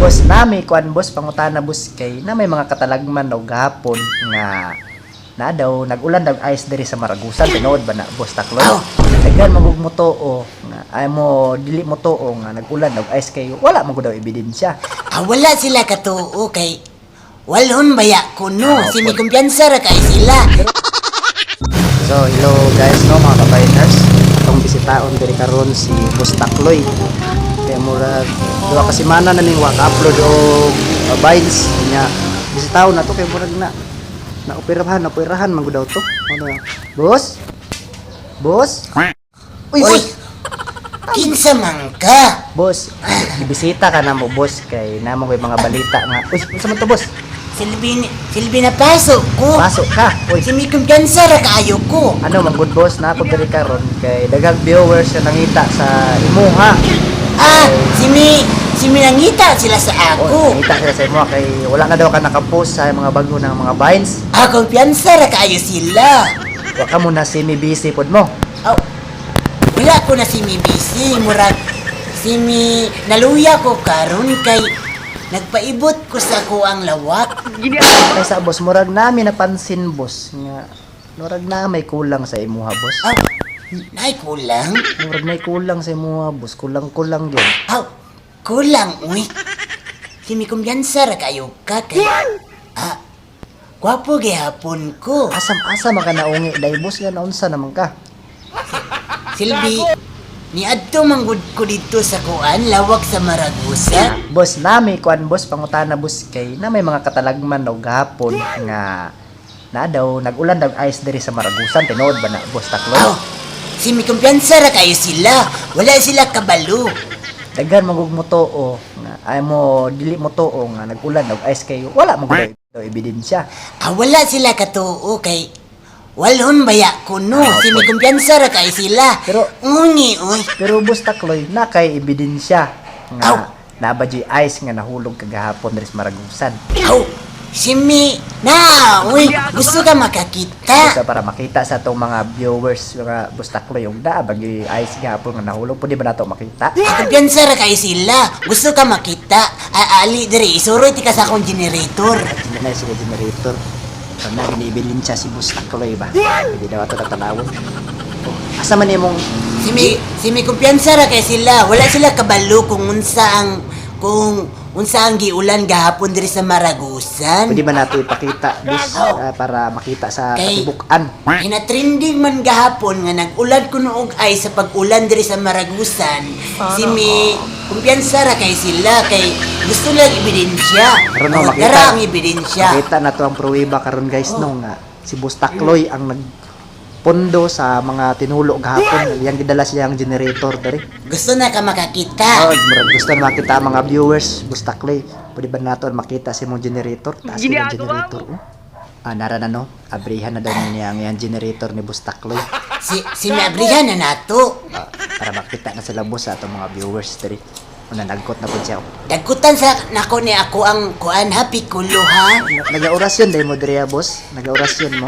Boss nami kuan boss pangutana boss kay na may mga katalagman daw gahapon nga na daw nagulan daw ice diri sa Maragusan tinuod ba na boss Takloy? Daghan magug mo tuo nga ay mo dili mo tuo nga nagulan daw ice kay wala man gud daw ebidensya. Wala sila katuo kay walhon baya kuno. Si may kumpiyansa ra kay sila. So hello guys no mga kabayners. Atong bisitaon diri karon si Boss Takloy. Kaya murag duha ka semana na ning waka-upload og vines nya bisitaon na to kay murag na operahan man gud daw to. Ano yan? Boss? Boss? Uy, Uy, boss! kinsa man ka? Boss, ibisita ka na mo boss kay namo koy mga balita nga. Uy, unsa man to boss? Silbi na pasok ko. Pasok ka. Uy, Si may kumpiyansa ra kaayo ko. ano man good boss na ako diri karon kay daghang viewers na nangita sa imo ha. Si may nangita sila sa Oh, ako. nangita sila sa imo kay wala na daw ka nakapost sa mga bago ng mga vines. Kumpiyansa ra kaayo sila. Wa ka muna semi-busy pod mo. Aw, wala ko na si mi busy. Murag, si mi naluya ko karon kay nagpaibot ko sa kuang lawak. Kay sa boss murag nami napansin boss nga murag na may kulang sa imo ha boss. Aw, nay kulang. Murag may kulang sa imo ha boss, kulang-kulang gyud. Aw, kulang, uy. Si mi kumpiyansa ra kayo ka kay... Gwapo gihapon ko. Asam-asa man ka naungi dai boss nga naunsa naman ka. Silbi, niadto manggod ko dito sa kuan, lawak sa Maragusan. Boss nami kuan boss pangutana boss kay na may mga katalagman daw gahapon nga na daw nagulan daw ice diri sa Maragusan tinuod ba na boss Takloy? Si may kumpiyansa ra kayo sila. Wala sila kabalo. Daghan magug mo tuo nga ay mo dili mo tuo nga nagulan daw ice kay wala man gud daw ebidensya. Wala sila katuo kay walhon baya kuno. Si may kumpiyansa ra kayo sila. Pero- Ngungi, uy. Pero boss Takloy na kay ebidensya Aw. nga nabadyo ice nga nahulog kagahapon diri sa Maragusan. Aw, si mi uy, gusto ka makakita. So, para makita sa atong mga viewers mga boss Takloy yung bagi ice gahapon nga nahulog pwede ba nato makita? Kumpiyansa ra kayo sila. Gusto ka makita. Ali, diri, isuroy ti ka sa akong generator. Hindi na sila generator. Kung na ginibilin siya si Boss Takloy ba? Hindi daw ito tatanawon. Oh, asa man imong Si may kumpiyansa ra kay sila. Wala sila kabalo kung unsa ang giulan gahapon diri sa Maragusan. pwede ba nato ipakita Boss para makita sa Kay- katibukan? Hinatrending man gahapon nga nag-ulan kuno og ay sa pag-ulan diri sa Maragusan. Si may kumpiyansa ra kay sila kay gusto lang ebidensya. Pero no, makita. Tara ang ebidensya. Makita na to ang pruweba karon guys no nga si Boss Takloy ang nagpondo sa mga tinulo gahapon. Yang gidala siya ang generator diri. Gusto na ka makakita. Murag gusto na makita ang mga viewers, Boss Takloy. Pwede ba nato makita si mong generator? Taas yung generator. Nara na no? Abrihan na daw niya ang generator ni Boss Takloy. Si may abrihan na nato. Para makita na sila boss sa atong mga viewers diri. Una nagkot na po siya. Dagkutan sa nako ni ako ang kuan happy kulo ha. Naga-orasyon dahil mo diri boss. Naga-orasyon mo.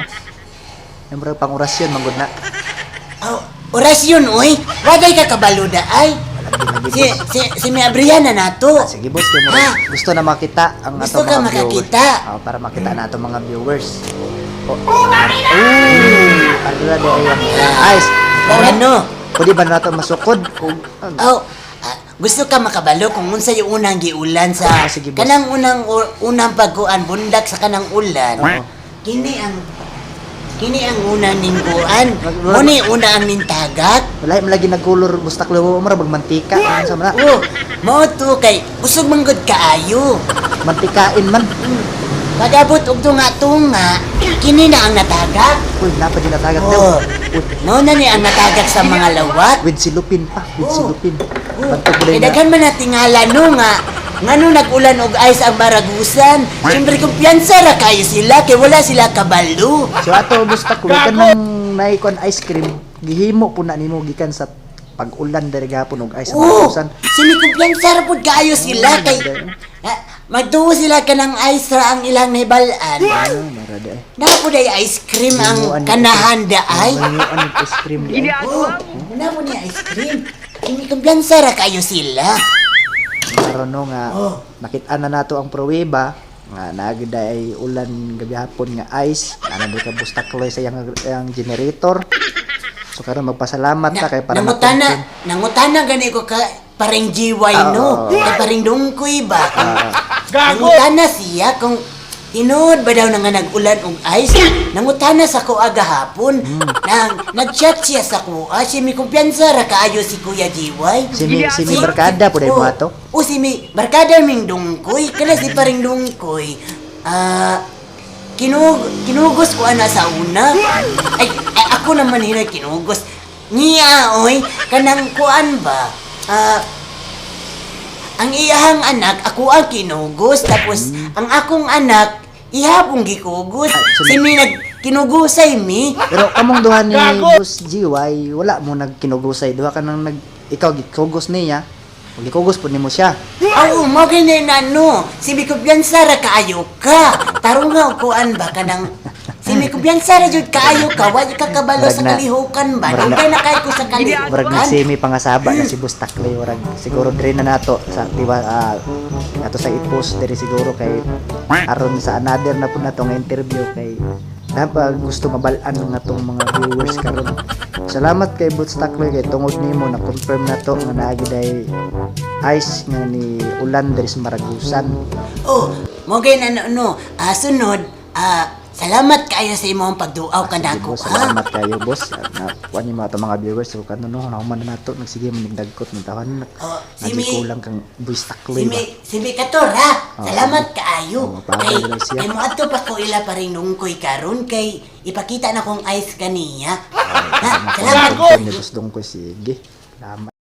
Namura pang orasyon manggod na. Orasyon oy. Wagay ka kabalo da ay. Si may abrihan na nato. Sige boss, kay mo gusto na makita ang Gusto atong ka mga viewers. makakita. Para makita na atong mga viewers. Ano na dahil ice. Ano? Pwede ba nato masukod? Kung Gusto ka makabalo kung unsa yung unang giulan sa Sige, boss. kanang unang pagkuan bundak sa kanang ulan. Kini ang unang ningguan. Mo ni una ang nintagak. wala yung lagi nagkulor Boss Takloy mo mara magmantika. Ano sa mana? Mo to kay usog manggod kaayo. Mantikain man. Pagabot og tunga-tunga, kini na ang natagak. Uy, napa din natagat Oh. daw. Mao na ni ang natagak sa mga lawat. With silupin pa. With silupin. Bantog Kay na. daghan man natingala no nga ngano nag-ulan og ice ang Maragusan. Siyempre kumpiyansa ra kayo sila kay wala sila kabalo. So ato Boss Takloy kanang naikon ice cream gihimo po na nimo gikan sa pag-ulan diri gahapon og ice sa Maragusan. Sini kumpiyansa ra pud kaayo sila kay magtuo sila kanang ice ra ang ilang nahibalan. Mara di ay. Napod ay ice cream ang kanahan da ay. Ano ice cream di ay. Napod ni ice cream. Kini kumpiyansa ra kayo sila. karon no nga Oh. nakita na nato ang pruweba nga naagda ay ulan gabi hapon nga ice ana di ka bustakloy sa yang generator. So karon magpasalamat ta kay para nangutana gani ko ka pareng GY no. Kay pareng dungkoy ba? Gago! Nangutana siya kung tinuod ba daw nga nag-ulan og ice? Nangutana sa ko agahapon. Nag-chat siya sa ko. Si mi kumpiyansa ra kaayo si Kuya GY. si barkada po dai mo ato. O si mi barkada ming dungkoy. Kana si pareng dungkoy. Kinugos ko ana sa una. Ay ako naman hina kinugos. Niya oy kanang kuan ba? Ang iyahang anak ako ang kinugos tapos ang akong anak ihapong gikugos. Si mi kinugusay mi. Pero kamong duha ni Gago! Boss GY wala mo nagkinugusay duha ka nang ikaw gikugos niya. Gikugos po nimo siya. Oo, mo gini na no. Si mi kumpiyansa ra kaayo ka. Tarong nga kuan ba kanang si mi kumpiyansa ra jud kaayo ka. Wa ka kabalo sa kalihukan ba? Nangkay na kay ko sa Murag kalihukan. nagsimi pangasaba na si Boss Takloy murag siguro dire na nato sa di ba ato sa i-post diri siguro kay aron sa another na po nato nga interview kay dapat gusto mabalaan nga tong mga viewers karon. Salamat kay Boss Takloy kay tungod nimo na confirm na to nga naagi day ice nga ni ulan diri sa Maragusan. Oh, mo gay na no. Sunod, salamat kayo sa imong pagduaw kanako Boss, ha. salamat kayo boss. Na kuan ni mga mga viewers so kano no nahuman na nato nagsige man nagdagkot ng tahan. Oh, Nagi kulang kang Boss Takloy ba. Si mi kator ha. Salamat kaayo. Papagay lang siya. Kay mo adto pa ko ila pa rin nungkoy karon kay ipakita na kong ice kaniya. Ha, salamat. Ni Boss Dongko sige. Salamat.